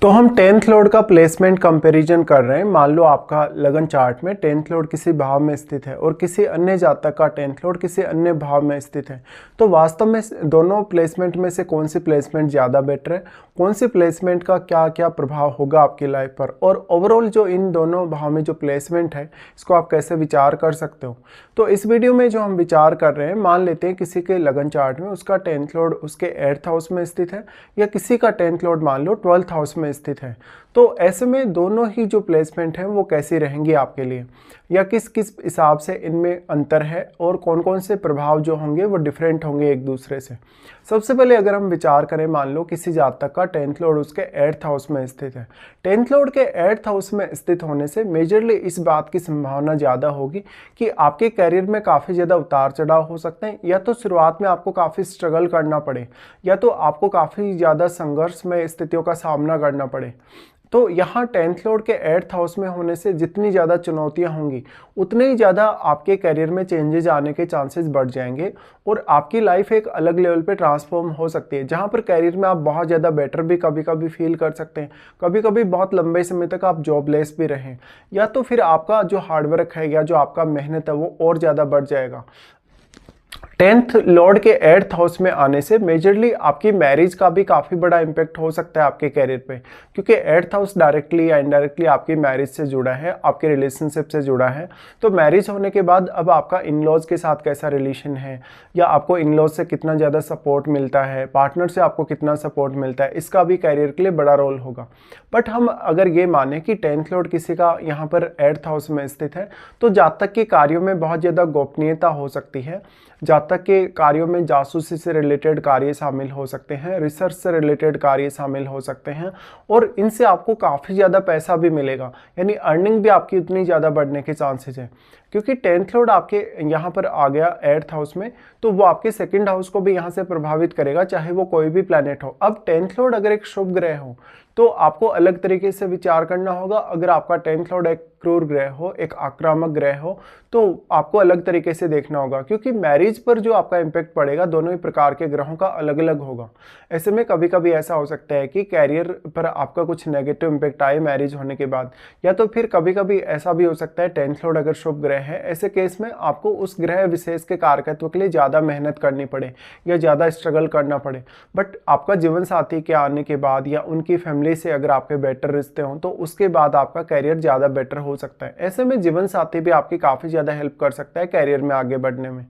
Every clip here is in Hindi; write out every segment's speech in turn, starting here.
तो हम 10th लॉर्ड का प्लेसमेंट कंपैरिजन कर रहे हैं। मान लो आपका लगन चार्ट में 10th लॉर्ड किसी भाव में स्थित है और किसी अन्य जातक का 10th लॉर्ड किसी अन्य भाव में स्थित है। तो वास्तव में दोनों प्लेसमेंट में से कौन सी प्लेसमेंट ज़्यादा बेटर है, कौन सी प्लेसमेंट का क्या क्या प्रभाव होगा आपकी लाइफ पर, और ओवरऑल जो इन दोनों भाव में जो प्लेसमेंट है इसको आप कैसे विचार कर सकते हो। तो इस वीडियो में जो हम विचार कर रहे हैं, मान लेते हैं किसी के लगन चार्ट में उसका 10th लॉर्ड उसके 8th हाउस में स्थित है या किसी का 10th लॉर्ड मान लो 12th हाउस में स्थित है। तो ऐसे में दोनों ही जो प्लेसमेंट हैं वो कैसी रहेंगी आपके लिए, या किस किस हिसाब से इनमें अंतर है और कौन कौन से प्रभाव जो होंगे वो डिफरेंट होंगे एक दूसरे से। सबसे पहले अगर हम विचार करें, मान लो किसी जातक का 10th लॉर्ड उसके 8th हाउस में स्थित है। 10th लॉर्ड के 8th हाउस में स्थित होने से मेजरली इस बात की संभावना ज़्यादा होगी कि आपके करियर में काफ़ी ज़्यादा उतार चढ़ाव हो सकते हैं, या तो शुरुआत में आपको काफ़ी स्ट्रगल करना पड़े, या तो आपको काफ़ी ज़्यादा संघर्ष में स्थितियों का सामना करना पड़े। तो यहाँ 10th लॉर्ड के 8th हाउस में होने से जितनी ज़्यादा चुनौतियाँ होंगी उतने ही ज़्यादा आपके करियर में चेंजेस आने के चांसेस बढ़ जाएंगे और आपकी लाइफ एक अलग लेवल पे ट्रांसफॉर्म हो सकती है, जहाँ पर करियर में आप बहुत ज़्यादा बेटर भी कभी कभी फील कर सकते हैं, कभी कभी बहुत लंबे समय तक आप जॉबलेस भी रहें, या तो फिर आपका जो हार्डवर्क है या जो आपका मेहनत है वो और ज़्यादा बढ़ जाएगा। 10th लॉर्ड के 8th हाउस में आने से मेजरली आपकी मैरिज का भी काफ़ी बड़ा इम्पैक्ट हो सकता है आपके करियर पे, क्योंकि 8th हाउस डायरेक्टली या इनडायरेक्टली आपकी मैरिज से जुड़ा है, आपके रिलेशनशिप से जुड़ा है। तो मैरिज होने के बाद अब आपका इन लॉज के साथ कैसा रिलेशन है, या आपको इन लॉज से कितना ज़्यादा सपोर्ट मिलता है, पार्टनर से आपको कितना सपोर्ट मिलता है, इसका भी करियर के लिए बड़ा रोल होगा। बट हम अगर ये माने कि 10th लॉर्ड किसी का यहाँ पर 8th हाउस में स्थित है, तो जातक के कार्यों में बहुत ज़्यादा गोपनीयता हो सकती है, जातक के कार्यों में जासूसी से रिलेटेड कार्य शामिल हो सकते हैं, रिसर्च से रिलेटेड कार्य शामिल हो सकते हैं, और इनसे आपको काफ़ी ज़्यादा पैसा भी मिलेगा, यानी अर्निंग भी आपकी उतनी ज़्यादा बढ़ने के चांसेस हैं। क्योंकि 10th लॉर्ड आपके यहाँ पर आ गया 8th हाउस में, तो वो आपके 2nd हाउस को भी यहाँ से प्रभावित करेगा, चाहे वो कोई भी प्लैनेट हो। अब 10th लॉर्ड अगर एक शुभ ग्रह हो तो आपको अलग तरीके से विचार करना होगा, अगर आपका 10th लॉर्ड एक क्रूर ग्रह हो, एक आक्रामक ग्रह हो, तो आपको अलग तरीके से देखना होगा, क्योंकि मैरिज पर जो आपका इम्पैक्ट पड़ेगा दोनों ही प्रकार के ग्रहों का अलग अलग होगा। ऐसे में कभी कभी ऐसा हो सकता है कि कैरियर पर आपका कुछ नेगेटिव इम्पैक्ट आए मैरिज होने के बाद, या तो फिर कभी कभी ऐसा भी हो सकता है 10th लॉर्ड अगर शुभ ग्रह है, ऐसे केस में आपको उस ग्रह विशेष के कारकत्व के लिए ज़्यादा मेहनत करनी पड़े या ज़्यादा स्ट्रगल करना पड़े। बट आपका जीवन साथी के आने के बाद या उनकी फैमिली से अगर आपके बेटर रिश्ते हों तो उसके बाद आपका कैरियर ज़्यादा बेटर हो सकता है। ऐसे में जीवन साथी भी आपकी काफ़ी ज़्यादा हेल्प कर सकता है कैरियर में आगे बढ़ने में।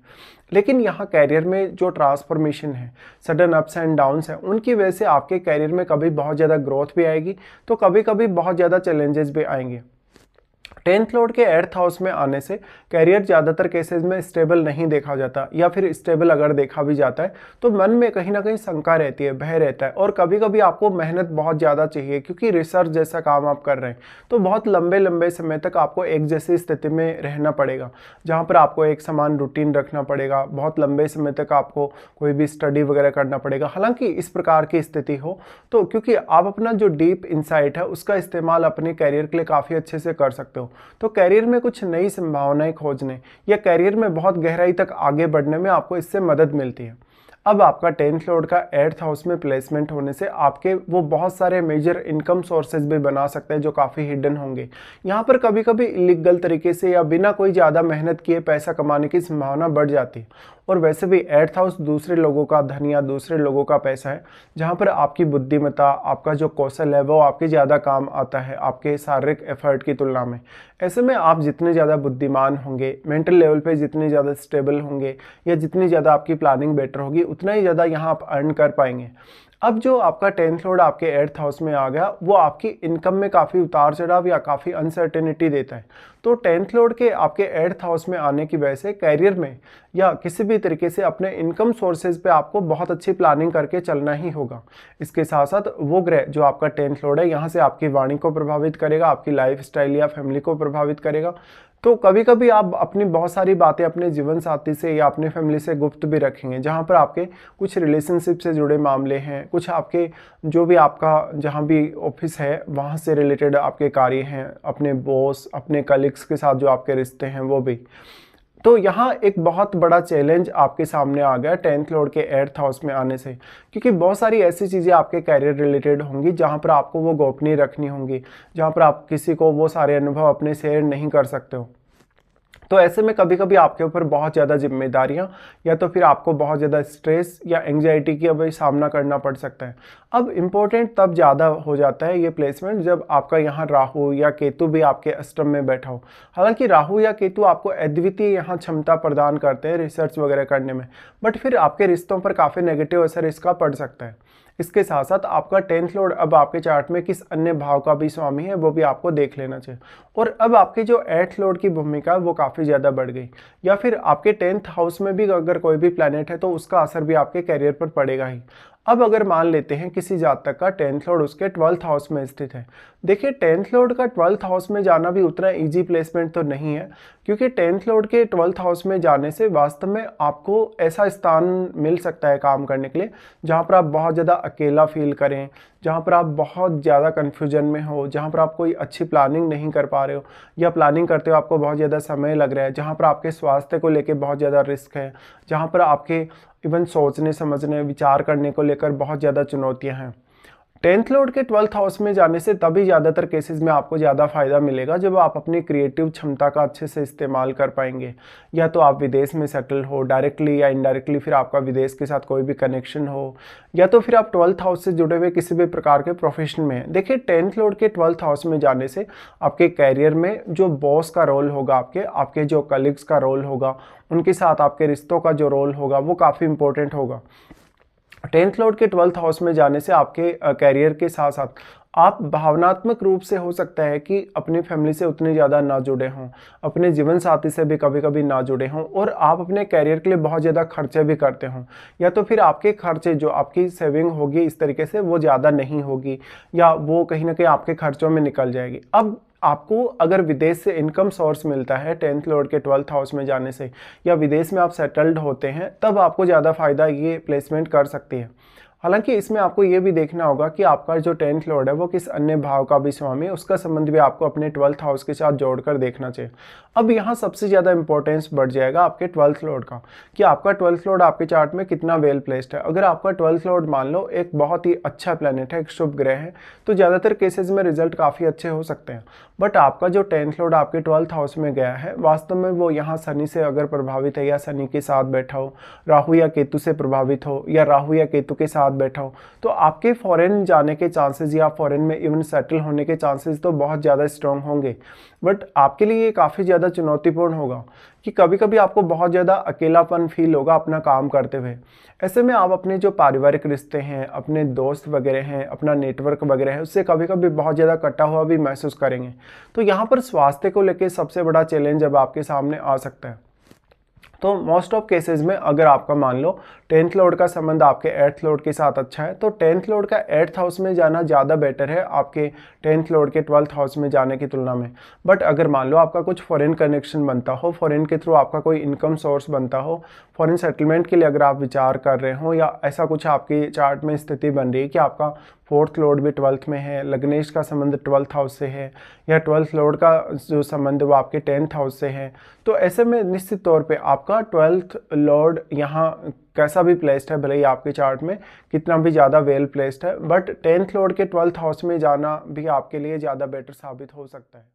लेकिन यहाँ कैरियर में जो ट्रांसफॉर्मेशन है, सडन अप्स एंड डाउन्स हैं, उनकी वजह से आपके कैरियर में कभी बहुत ज़्यादा ग्रोथ भी आएगी तो कभी कभी बहुत ज़्यादा चैलेंजेस भी आएंगे। 10th लॉर्ड के 8th हाउस में आने से कैरियर ज़्यादातर केसेस में स्टेबल नहीं देखा जाता, या फिर स्टेबल अगर देखा भी जाता है तो मन में कहीं ना कहीं शंका रहती है, भय रहता है, और कभी कभी आपको मेहनत बहुत ज़्यादा चाहिए, क्योंकि रिसर्च जैसा काम आप कर रहे हैं तो बहुत लंबे लंबे समय तक आपको एक जैसी स्थिति में रहना पड़ेगा, जहाँ पर आपको एक समान रूटीन रखना पड़ेगा, बहुत लंबे समय तक आपको कोई भी स्टडी वगैरह करना पड़ेगा। हालांकि इस प्रकार की स्थिति हो तो क्योंकि आप अपना जो डीप इंसाइट है उसका इस्तेमाल अपने कैरियर के लिए काफ़ी अच्छे से कर सकते हो, तो कैरियर में कुछ नई संभावनाएं खोजने या कैरियर में बहुत गहराई तक आगे बढ़ने में आपको इससे मदद मिलती है। अब आपका 10th लॉर्ड का 8th हाउस में प्लेसमेंट होने से आपके वो बहुत सारे मेजर इनकम सोर्सेज भी बना सकते हैं जो काफ़ी हिडन होंगे। यहाँ पर कभी कभी इलीगल तरीके से या बिना कोई ज़्यादा मेहनत किए पैसा कमाने की संभावना बढ़ जाती है। और वैसे भी 8th हाउस दूसरे लोगों का धन या दूसरे लोगों का पैसा है, जहाँ पर आपकी बुद्धिमत्ता, आपका जो कौशल है वो आपके ज़्यादा काम आता है आपके शारीरिक एफर्ट की तुलना में। ऐसे में आप जितने ज़्यादा बुद्धिमान होंगे, मेंटल लेवल पे जितने ज़्यादा स्टेबल होंगे, या जितनी ज़्यादा आपकी प्लानिंग बेटर होगी, उतना ही ज़्यादा यहाँ आप अर्न कर पाएंगे। अब जो आपका 10th लॉर्ड आपके 8th हाउस में आ गया वो आपकी इनकम में काफ़ी उतार चढ़ाव या काफ़ी अनसर्टेनिटी देता है। तो 10th लॉर्ड के आपके 8th हाउस में आने की वजह से कैरियर में या किसी भी तरीके से अपने इनकम सोर्सेज पे आपको बहुत अच्छी प्लानिंग करके चलना ही होगा। इसके साथ साथ वो ग्रह जो आपका 10th लॉर्ड है यहाँ से आपकी वाणी को प्रभावित करेगा, आपकी लाइफ स्टाइल या फैमिली को प्रभावित करेगा। तो कभी कभी आप अपनी बहुत सारी बातें अपने जीवन साथी से या अपनी फैमिली से गुप्त भी रखेंगे, जहाँ पर आपके कुछ रिलेशनशिप से जुड़े मामले हैं, कुछ आपके जो भी आपका जहाँ भी ऑफिस है वहाँ से रिलेटेड आपके कार्य हैं, अपने बॉस, अपने कलीग्स के साथ जो आपके रिश्ते हैं वो भी। तो यहाँ एक बहुत बड़ा चैलेंज आपके सामने आ गया 10th लॉर्ड के 8th हाउस में आने से, क्योंकि बहुत सारी ऐसी चीज़ें आपके कैरियर रिलेटेड होंगी जहाँ पर आपको वो गोपनीय रखनी होंगी, जहाँ पर आप किसी को वो सारे अनुभव अपने शेयर नहीं कर सकते हो। तो ऐसे में कभी कभी आपके ऊपर बहुत ज़्यादा जिम्मेदारियां या तो फिर आपको बहुत ज़्यादा स्ट्रेस या एंग्जाइटी की अभी सामना करना पड़ सकता है। अब इम्पोर्टेंट तब ज़्यादा हो जाता है ये प्लेसमेंट जब आपका यहाँ राहु या केतु भी आपके अष्टम में बैठा हो। हालांकि राहु या केतु आपको अद्वितीय यहाँ क्षमता प्रदान करते हैं रिसर्च वगैरह करने में, बट फिर आपके रिश्तों पर काफ़ी नेगेटिव असर इसका पड़ सकता है। इसके साथ साथ आपका 10th लॉर्ड अब आपके चार्ट में किस अन्य भाव का भी स्वामी है वो भी आपको देख लेना चाहिए। और अब आपके जो 8th लॉर्ड की भूमिका है वो काफ़ी ज़्यादा बढ़ गई, या फिर आपके 10th हाउस में भी अगर कोई भी प्लैनेट है तो उसका असर भी आपके करियर पर पड़ेगा ही। अब अगर मान लेते हैं किसी जातक का 10th लॉर्ड उसके 12th हाउस में स्थित है, देखिए 10th लॉर्ड का 12th हाउस में जाना भी उतना इजी प्लेसमेंट तो नहीं है, क्योंकि 10th लॉर्ड के 12th हाउस में जाने से वास्तव में आपको ऐसा स्थान मिल सकता है काम करने के लिए जहाँ पर आप बहुत ज़्यादा अकेला फील करें, जहाँ पर आप बहुत ज़्यादा कन्फ्यूजन में हो, जहाँ पर आप कोई अच्छी प्लानिंग नहीं कर पा रहे हो या प्लानिंग करते हो आपको बहुत ज़्यादा समय लग रहा है, जहाँ पर आपके स्वास्थ्य को लेकर बहुत ज़्यादा रिस्क है, जहाँ पर आपके इवन सोचने समझने विचार करने को लेकर बहुत ज़्यादा चुनौतियाँ हैं। 10th लॉर्ड के 12th हाउस में जाने से तभी ज़्यादातर केसेस में आपको ज़्यादा फायदा मिलेगा जब आप अपनी क्रिएटिव क्षमता का अच्छे से इस्तेमाल कर पाएंगे, या तो आप विदेश में सेटल हो डायरेक्टली या इनडायरेक्टली, फिर आपका विदेश के साथ कोई भी कनेक्शन हो, या तो फिर आप 12th हाउस से जुड़े हुए किसी भी प्रकार के प्रोफेशन में हैं। देखिए 10th लॉर्ड के 12th हाउस में जाने से आपके कैरियर में जो बॉस का रोल होगा, आपके जो कलीग्स का रोल होगा, उनके साथ आपके रिश्तों का जो रोल होगा वो काफ़ी इंपॉर्टेंट होगा। 10th लॉर्ड के 12th हाउस में जाने से आपके कैरियर के साथ साथ आप भावनात्मक रूप से हो सकता है कि अपनी फैमिली से उतने ज़्यादा ना जुड़े हों, अपने जीवन साथी से भी कभी कभी ना जुड़े हों, और आप अपने कैरियर के लिए बहुत ज़्यादा खर्चे भी करते हों, या तो फिर आपके खर्चे जो आपकी सेविंग होगी इस तरीके से वो ज़्यादा नहीं होगी, या वो कहीं ना कहीं आपके खर्चों में निकल जाएगी। अब आपको अगर विदेश से इनकम सोर्स मिलता है 10th लॉर्ड के 12th हाउस में जाने से, या विदेश में आप सेटल्ड होते हैं, तब आपको ज़्यादा फायदा ये प्लेसमेंट कर सकती है। हालांकि इसमें आपको ये भी देखना होगा कि आपका जो 10th लॉर्ड है वो किस अन्य भाव का भी स्वामी है, उसका संबंध भी आपको अपने 12th हाउस के साथ जोड़कर देखना चाहिए। अब यहाँ सबसे ज़्यादा इंपॉर्टेंस बढ़ जाएगा आपके 12th लॉर्ड का, कि आपका 12th लॉर्ड आपके चार्ट में कितना वेल प्लेस्ड है। अगर आपका 12th लॉर्ड मान लो एक बहुत ही अच्छा प्लैनेट है, एक शुभ ग्रह है, तो ज़्यादातर केसेस में रिजल्ट काफ़ी अच्छे हो सकते हैं। बट आपका जो 10th लॉर्ड आपके 12th हाउस में गया है, वास्तव में वो यहाँ शनि से अगर प्रभावित है, या शनि के साथ बैठा हो, राहु या केतु से प्रभावित हो, या राहु या केतु के साथ बैठा हो, तो आपके फॉरेन जाने के चांसेस या फॉरेन में इवन सेटल होने के चांसेस तो बहुत ज़्यादा स्ट्रॉन्ग होंगे। बट आपके लिए ये काफ़ी ज़्यादा चुनौतीपूर्ण होगा कि कभी कभी आपको बहुत ज़्यादा अकेलापन फील होगा अपना काम करते हुए। ऐसे में आप अपने जो पारिवारिक रिश्ते हैं, अपने दोस्त वगैरह हैं, अपना नेटवर्क वगैरह है, उससे कभी कभी बहुत ज़्यादा कटा हुआ भी महसूस करेंगे। तो यहाँ पर स्वास्थ्य को लेकर सबसे बड़ा चैलेंज अब आपके सामने आ सकता है। तो मोस्ट ऑफ केसेस में अगर आपका मान लो 10th लॉर्ड का संबंध आपके 8th लॉर्ड के साथ अच्छा है, तो 10th लॉर्ड का 8th हाउस में जाना ज़्यादा बेटर है आपके 10th लॉर्ड के 12th हाउस में जाने की तुलना में। बट अगर मान लो आपका कुछ फॉरेन कनेक्शन बनता हो, फॉरेन के थ्रू आपका कोई इनकम सोर्स बनता हो, फॉरेन सेटलमेंट के लिए अगर आप विचार कर रहे हो, या ऐसा कुछ आपकी चार्ट में स्थिति बन रही है कि आपका 4th लॉर्ड भी 12th में है, लग्नेश का संबंध 12th हाउस से है, या 12th लॉर्ड का जो संबंध वो आपके 10th हाउस से है, तो ऐसे में निश्चित तौर पे आपका 12th लॉर्ड यहाँ कैसा भी प्लेस्ड है, भले ही आपके चार्ट में कितना भी ज़्यादा वेल प्लेस्ड है, बट 10th लॉर्ड के 12th हाउस में जाना भी आपके लिए ज़्यादा बेटर साबित हो सकता है।